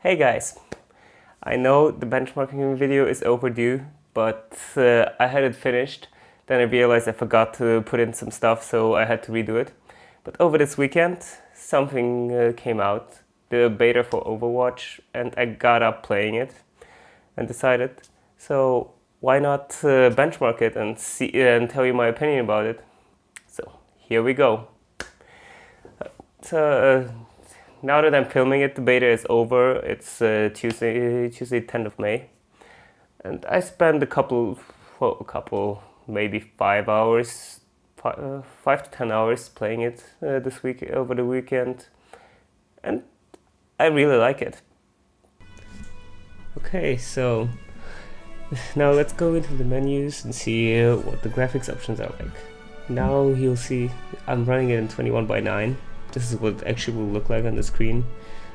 Hey guys, I know the benchmarking video is overdue, but I had it finished. Then I realized I forgot to put in some stuff, so I had to redo it. But over this weekend, something came out, the beta for Overwatch, and I got up playing it and decided, so why not benchmark it and see and tell you my opinion about it. So here we go. So now that I'm filming it, the beta is over. It's Tuesday 10th of May, and I spent a couple, maybe 5 hours, 5 to 10 hours playing it this week over the weekend, and I really like it. Okay, so now let's go into the menus and see what the graphics options are like. Now you'll see I'm running it in 21:9. This is what it actually will look like on the screen.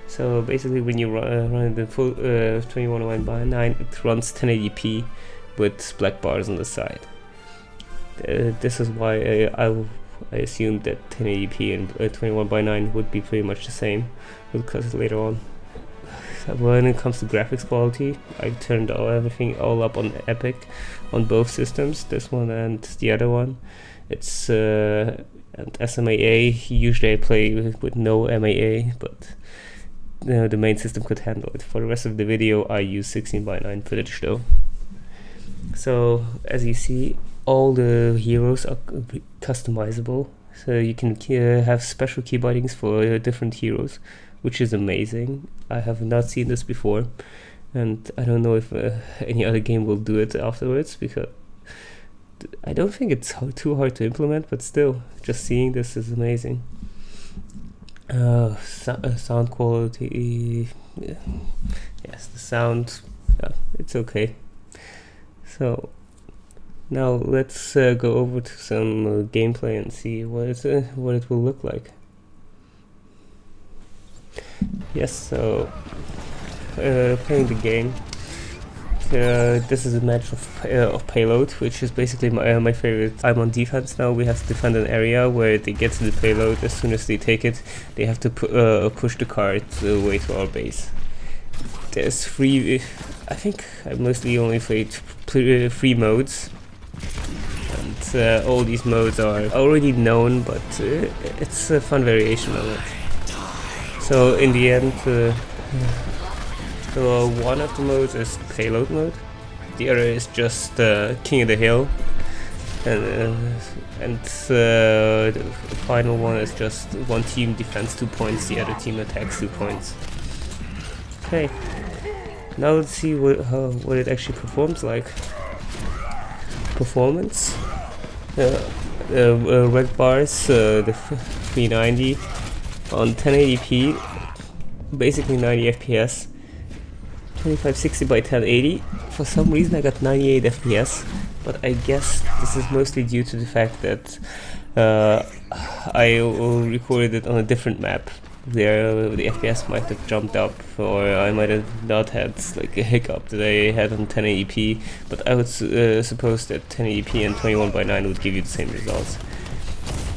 So basically when you run it in full 21:9, it runs 1080p with black bars on the side. This is why I assumed that 1080p and 21:9 would be pretty much the same. We'll discuss it later on. When it comes to graphics quality, I turned everything all up on Epic on both systems, this one and the other one. It's and SMAA, usually I play with no MAA, but the main system could handle it. For the rest of the video I use 16:9 footage though. So as you see, all the heroes are customizable, so you can have special key bindings for different heroes, which is amazing. I have not seen this before, and I don't know if any other game will do it afterwards, because I don't think it's too hard to implement, but still, just seeing this is amazing. Sound quality, yes, the sound, it's okay. So now let's go over to some gameplay and see what it will look like. Yes, so playing the game. This is a match of payload, which is basically my favorite. I'm on defense now. We have to defend an area where they get to the payload. As soon as they take it, they have to push the cart away to our base. There's three. I think I mostly only played 3 modes, and all these modes are already known, but it's a fun variation of it. So in the end, one of the modes is payload mode, the other is just King of the Hill, and the final one is just one team defends 2 points, the other team attacks 2 points. Okay, now let's see what it actually performs like. Performance, red bars, the 390 on 1080p, basically 90 FPS. 2560 by 1080. For some reason I got 98 FPS, but I guess this is mostly due to the fact that I recorded it on a different map. There the FPS might have jumped up, or I might have not had like a hiccup that I had on 1080p, but I would suppose that 1080p and 21:9 would give you the same results.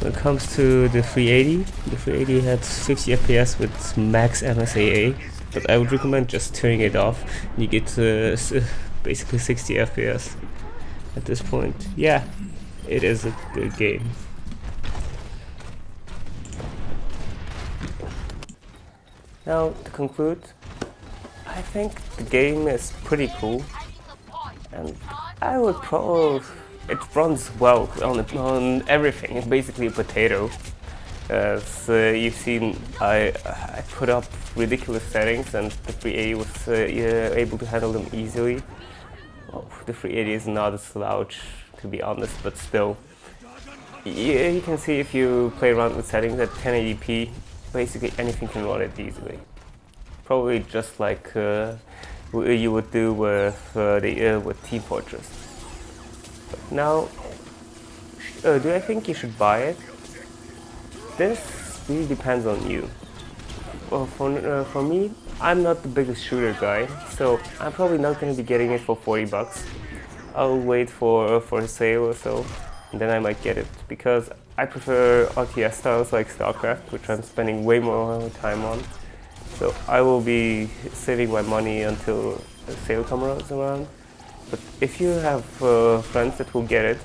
When it comes to the 380 had 50 FPS with max MSAA, but I would recommend just turning it off. You get basically 60 FPS at this point. Yeah, it is a good game. Now to conclude, I think the game is pretty cool, and I would probably, it runs well on everything. It's basically a potato. As you've seen, I put up ridiculous settings, and the 380 was able to handle them easily. Well, the 380 is not a slouch, to be honest, but still. You can see if you play around with settings at 1080p, basically anything can run it easily. Probably just like you would do with Team Fortress. But now, do I think you should buy it? This really depends on you. Well, for me, I'm not the biggest shooter guy, so I'm probably not going to be getting it for 40 bucks. I'll wait for a sale or so, and then I might get it, because I prefer RTS styles like StarCraft, which I'm spending way more time on. So I will be saving my money until a sale comes around. But if you have friends that will get it,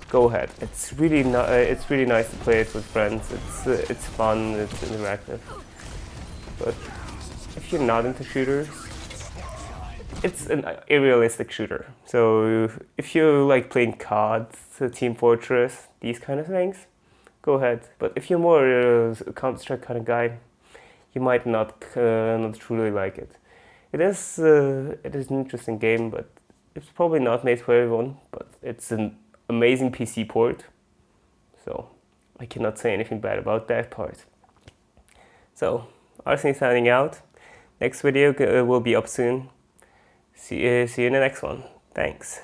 go ahead. It's really nice to play it with friends. It's fun. It's interactive. But if you're not into shooters, it's an unrealistic shooter. So if you like playing COD, Team Fortress, these kind of things, go ahead. But if you're more a Counter-Strike kind of guy, you might not truly like it. It is an interesting game, but it's probably not made for everyone. But it's an amazing PC port, so I cannot say anything bad about that part. So, Arsene signing out. Next video will be up soon. See you in the next one. Thanks.